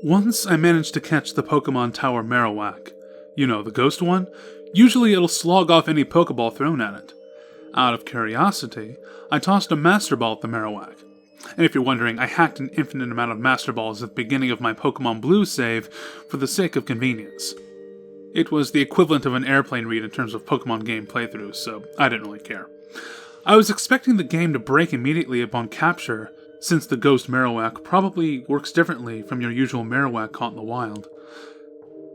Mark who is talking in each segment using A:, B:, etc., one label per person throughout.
A: Once I managed to catch the Pokemon Tower Marowak. You know, the ghost one? Usually it'll slog off any Pokeball thrown at it. Out of curiosity, I tossed a Master Ball at the Marowak. And if you're wondering, I hacked an infinite amount of Master Balls at the beginning of my Pokemon Blue save for the sake of convenience. It was the equivalent of an airplane read in terms of Pokemon game playthroughs, so I didn't really care. I was expecting the game to break immediately upon capture, since the Ghost Marowak probably works differently from your usual Marowak caught in the wild.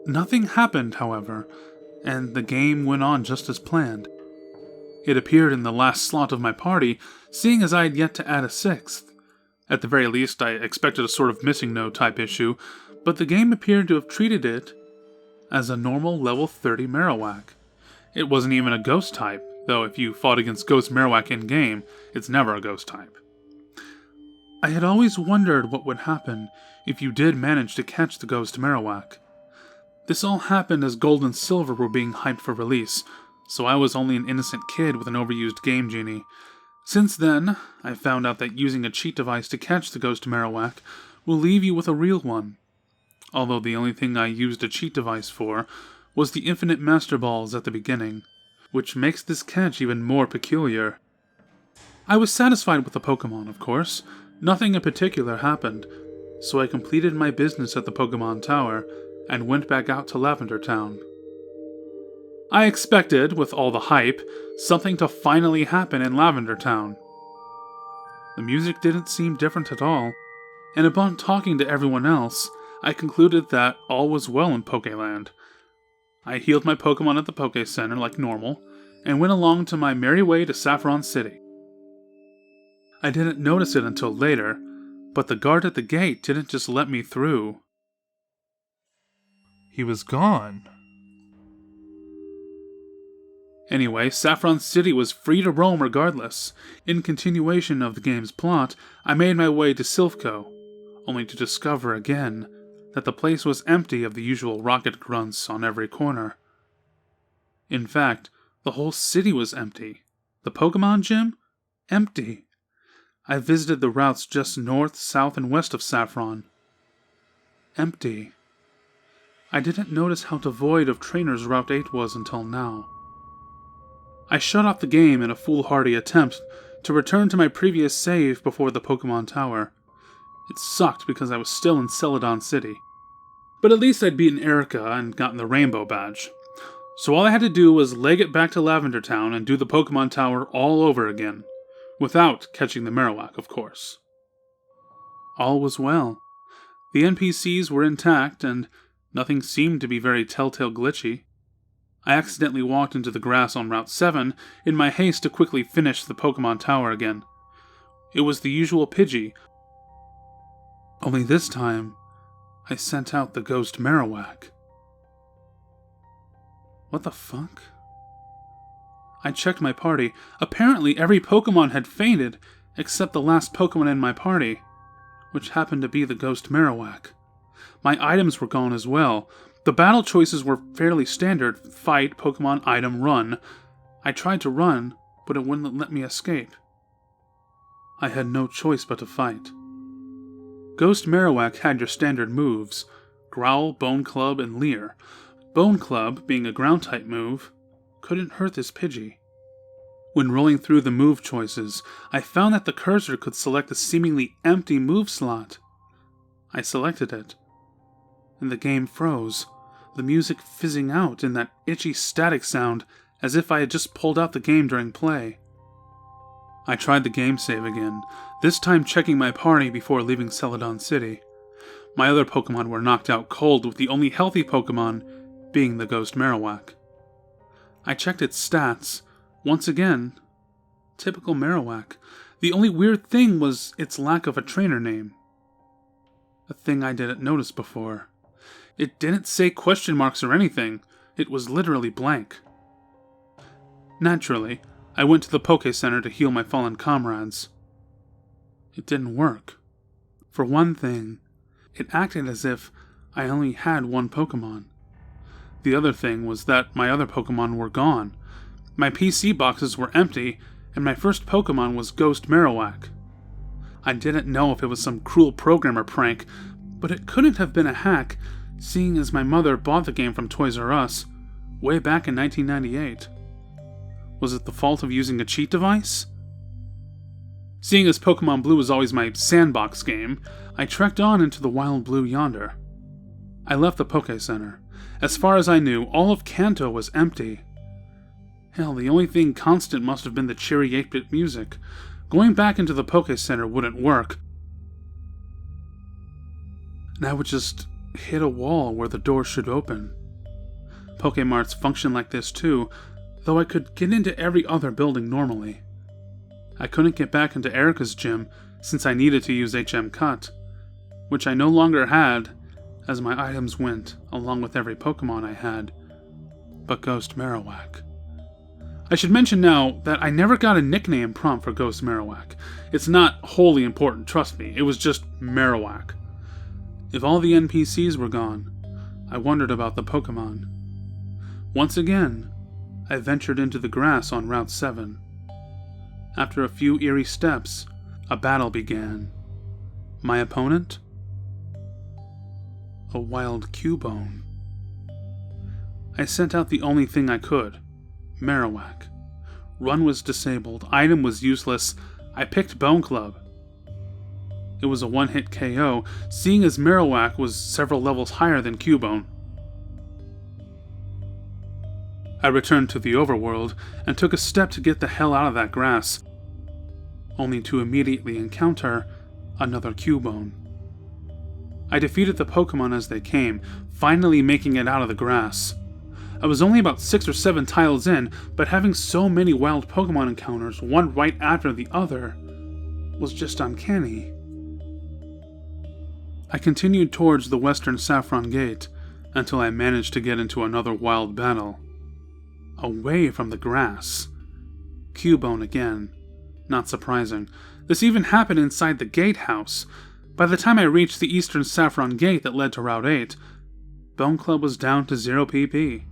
A: Nothing happened, however, and the game went on just as planned. It appeared in the last slot of my party, seeing as I had yet to add a sixth. At the very least, I expected a sort of missing no type issue, but the game appeared to have treated it as a normal level 30 Marowak. It wasn't even a ghost type, though if you fought against Ghost Marowak in-game, it's never a ghost type. I had always wondered what would happen if you did manage to catch the Ghost Marowak. This all happened as Gold and Silver were being hyped for release, so I was only an innocent kid with an overused Game Genie. Since then, I found out that using a cheat device to catch the Ghost Marowak will leave you with a real one. Although the only thing I used a cheat device for was the infinite Master Balls at the beginning, which makes this catch even more peculiar. I was satisfied with the Pokemon, of course. Nothing in particular happened, so I completed my business at the Pokemon Tower and went back out to Lavender Town. I expected, with all the hype, something to finally happen in Lavender Town. The music didn't seem different at all, and upon talking to everyone else, I concluded that all was well in Pokeland. I healed my Pokemon at the Poke Center like normal, and went along to my merry way to Saffron City. I didn't notice it until later, but the guard at the gate didn't just let me through.
B: He was gone.
A: Anyway, Saffron City was free to roam regardless. In continuation of the game's plot, I made my way to Silphco, only to discover again that the place was empty of the usual rocket grunts on every corner. In fact, the whole city was empty. The Pokemon Gym? Empty. I visited the routes just north, south, and west of Saffron. Empty. I didn't notice how devoid of trainers Route 8 was until now. I shut off the game in a foolhardy attempt to return to my previous save before the Pokemon Tower. It sucked because I was still in Celadon City. But at least I'd beaten Erica and gotten the Rainbow Badge. So all I had to do was leg it back to Lavender Town and do the Pokemon Tower all over again. Without catching the Marowak, of course. All was well. The NPCs were intact, and nothing seemed to be very telltale glitchy. I accidentally walked into the grass on Route 7 in my haste to quickly finish the Pokemon Tower again. It was the usual Pidgey, only this time I sent out the Ghost Marowak. What the fuck? I checked my party. Apparently every Pokemon had fainted, except the last Pokemon in my party, which happened to be the Ghost Marowak. My items were gone as well. The battle choices were fairly standard: fight, Pokemon, item, run. I tried to run, but it wouldn't let me escape. I had no choice but to fight. Ghost Marowak had your standard moves: Growl, Bone Club, and Leer. Bone Club, being a ground-type move, couldn't hurt this Pidgey. When rolling through the move choices, I found that the cursor could select a seemingly empty move slot. I selected it, and the game froze, the music fizzing out in that itchy static sound as if I had just pulled out the game during play. I tried the game save again, this time checking my party before leaving Celadon City. My other Pokemon were knocked out cold, with the only healthy Pokemon being the Ghost Marowak. I checked its stats. Once again, typical Marowak. The only weird thing was its lack of a trainer name. A thing I didn't notice before. It didn't say question marks or anything. It was literally blank. Naturally, I went to the Poke Center to heal my fallen comrades. It didn't work. For one thing, it acted as if I only had one Pokemon. The other thing was that my other Pokemon were gone. My PC boxes were empty, and my first Pokemon was Ghost Marowak. I didn't know if it was some cruel programmer prank, But it couldn't have been a hack, seeing as my mother bought the game from Toys R Us way back in 1998. Was it the fault of using a cheat device? Seeing as Pokemon Blue was always my sandbox game, I trekked on into the wild blue yonder. I left the Poke Center. As far as I knew, all of Kanto was empty. Hell, the only thing constant must have been the cheery 8-bit music. Going back into the Poke Center wouldn't work, and I would just hit a wall where the door should open. Pokemarts function like this too, though I could get into every other building normally. I couldn't get back into Erica's gym since I needed to use HM Cut, which I no longer had as my items went along with every Pokemon I had, but Ghost Marowak. I should mention now that I never got a nickname prompt for Ghost Marowak. It's not wholly important, trust me, it was just Marowak. If all the NPCs were gone, I wondered about the Pokemon. Once again, I ventured into the grass on Route 7. After a few eerie steps, a battle began. My opponent? A wild Cubone. I sent out the only thing I could, Marowak. Run was disabled, item was useless. I picked Bone Club. It was a one-hit KO, seeing as Marowak was several levels higher than Cubone. I returned to the overworld and took a step to get the hell out of that grass, only to immediately encounter another Cubone. I defeated the Pokemon as they came, finally making it out of the grass. I was only about 6 or 7 tiles in, but having so many wild Pokemon encounters, one right after the other, was just uncanny. I continued towards the western Saffron Gate until I managed to get into another wild battle. Away from the grass. Cubone again. Not surprising. This even happened inside the gatehouse. By the time I reached the eastern Saffron Gate that led to Route 8, Bone Club was down to 0 PP.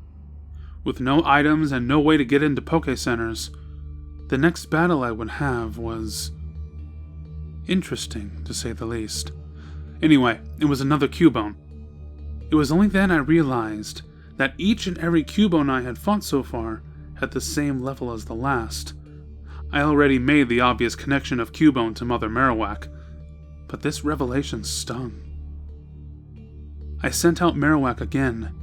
A: With no items and no way to get into Poke Centers, the next battle I would have was interesting, to say the least. Anyway, it was another Cubone. It was only then I realized that each and every Cubone I had fought so far had the same level as the last. I already made the obvious connection of Cubone to Mother Marowak, but this revelation stung. I sent out Marowak again,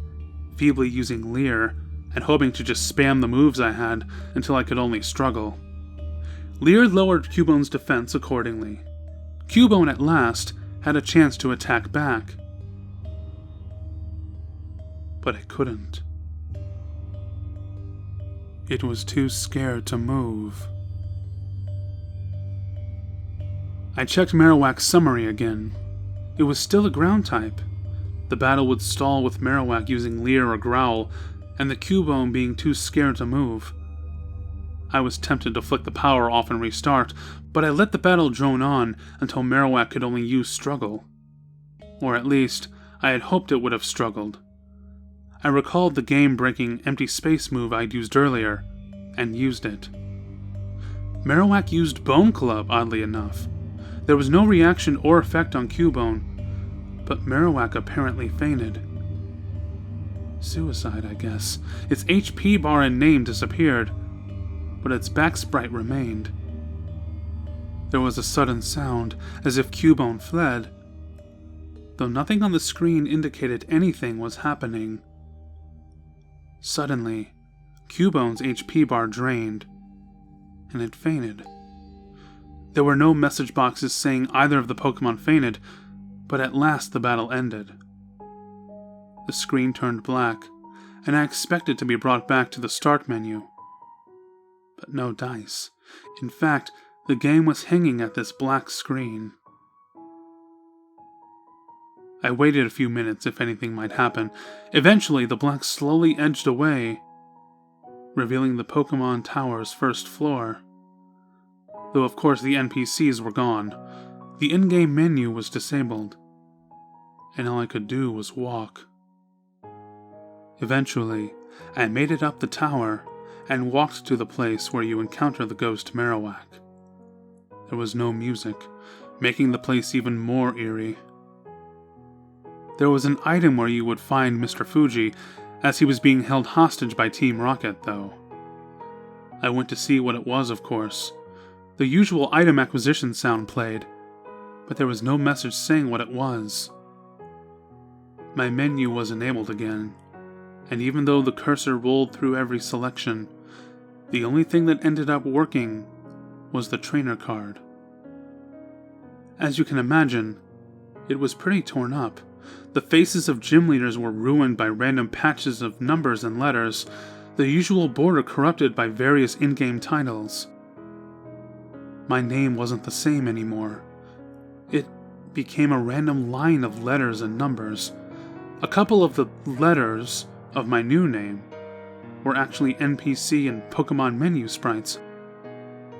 A: feebly using Leer, and hoping to just spam the moves I had until I could only struggle. Leer lowered Cubone's defense accordingly. Cubone at last had a chance to attack back, but it couldn't. It was too scared to move. I checked Marowak's summary again. It was still a ground type. The battle would stall with Marowak using Leer or Growl, and the Cubone being too scared to move. I was tempted to flick the power off and restart, but I let the battle drone on until Marowak could only use Struggle. Or at least, I had hoped it would have struggled. I recalled the game-breaking empty space move I'd used earlier, and used it. Marowak used Bone Club, oddly enough. There was no reaction or effect on Cubone, but Marowak apparently fainted. Suicide, I guess. Its HP bar and name disappeared, but its back sprite remained. There was a sudden sound, as if Cubone fled, though nothing on the screen indicated anything was happening. Suddenly, Cubone's HP bar drained, and it fainted. There were no message boxes saying either of the Pokemon fainted, but at last the battle ended. The screen turned black, and I expected to be brought back to the start menu. But no dice. In fact, the game was hanging at this black screen. I waited a few minutes if anything might happen. Eventually, the black slowly edged away, revealing the Pokemon Tower's first floor. Though of course the NPCs were gone. The in-game menu was disabled, and all I could do was walk. Eventually, I made it up the tower and walked to the place where you encounter the ghost Marowak. There was no music, making the place even more eerie. There was an item where you would find Mr. Fuji, as he was being held hostage by Team Rocket, though. I went to see what it was, of course. The usual item acquisition sound played, but there was no message saying what it was. My menu was enabled again, and even though the cursor rolled through every selection, the only thing that ended up working was the trainer card. As you can imagine, it was pretty torn up. The faces of gym leaders were ruined by random patches of numbers and letters, the usual border corrupted by various in-game titles. My name wasn't the same anymore. It became a random line of letters and numbers. A couple of the letters of my new name were actually NPC and Pokemon menu sprites.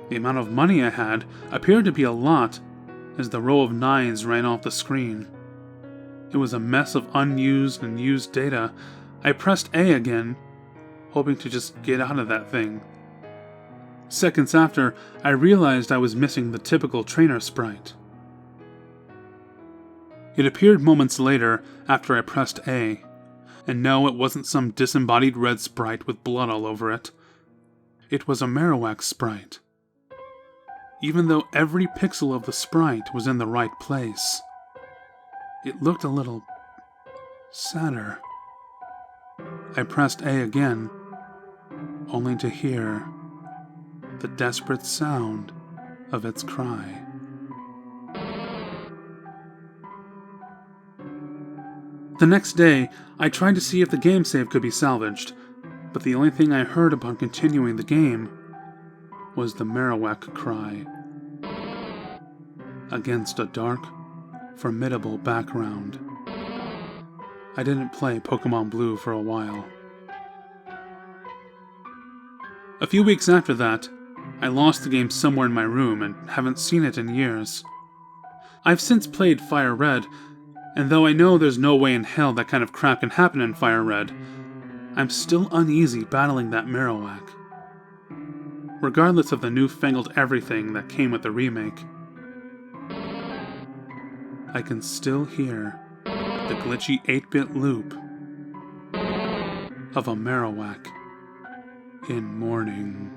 A: The amount of money I had appeared to be a lot, as the row of 9s ran off the screen. It was a mess of unused and used data. I pressed A again, hoping to just get out of that thing. Seconds after, I realized I was missing the typical trainer sprite. It appeared moments later after I pressed A, and no, it wasn't some disembodied red sprite with blood all over it. It was a Marowak sprite. Even though every pixel of the sprite was in the right place, it looked a little sadder. I pressed A again, only to hear the desperate sound of its cry. The next day, I tried to see if the game save could be salvaged, but the only thing I heard upon continuing the game was the Marowak cry, against a dark, formidable background. I didn't play Pokemon Blue for a while. A few weeks after that, I lost the game somewhere in my room and haven't seen it in years. I've since played Fire Red, and though I know there's no way in hell that kind of crap can happen in Fire Red, I'm still uneasy battling that Marowak. Regardless of the newfangled everything that came with the remake, I can still hear the glitchy 8-bit loop of a Marowak in mourning.